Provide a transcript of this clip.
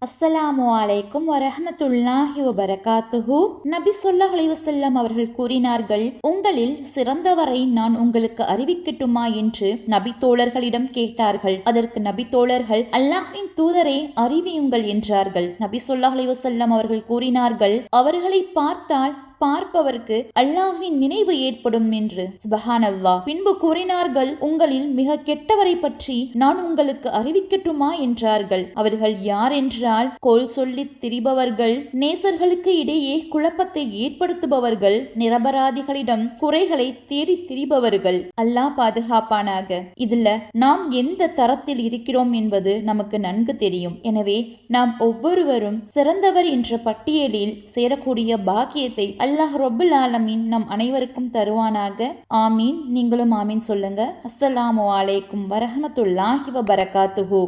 அஸ்ஸலாமு அலைக்கும் வரஹ்மத்துல்லாஹி வபரகாத்துஹு. நபி ஸல்லல்லாஹு அலைஹி வஸல்லம் அவர்கள் கூறினார்கள், உங்களில் சிறந்தவரை நான் உங்களுக்கு அறிவிக்கட்டுமா என்று நபி தோழர்களிடம் கேட்டார்கள். அதற்கு நபி தோழர்கள், அல்லாஹ்வின் தூதரை அறிவியுங்கள் என்றார்கள். நபி ஸல்லல்லாஹு அலைஹி வஸல்லம் அவர்கள் கூறினார்கள், அவர்களை பார்த்தால் பார்ப்பவருக்கு அல்லாஹ்வின் நினைவு ஏற்படும் என்று. சுபஹானல்லாஹ். பின்பு கூறினார்கள், உங்களில் மிக கெட்டவரை பற்றி நான் உங்களுக்கு அறிவிக்கட்டுமா என்றார்கள். அவர்கள் யார் என்றால், கோல் சொல்லி திரிபவர்கள், நேசர்களுக்கு இடையே குழப்பத்தை ஏற்படுத்துபவர்கள், நிரபராதிகளிடம் குறைகளை தேடி திரிபவர்கள். அல்லாஹ் பாதுகாப்பானாக. இதுல நாம் எந்த தரத்தில் இருக்கிறோம் என்பது நமக்கு நன்கு தெரியும். எனவே நாம் ஒவ்வொருவரும் சிறந்தவர் என்ற பட்டியலில் சேரக்கூடிய பாக்கியத்தை அல்லாஹ் ரப்புல் ஆலமீன் நம் அனைவருக்கும் தருவானாக. ஆமீன். நீங்களும் ஆமீன் சொல்லுங்க. அஸ்ஸலாமு அலைக்கும் வரஹ்மத்துல்லாஹி வபரகாத்துஹு.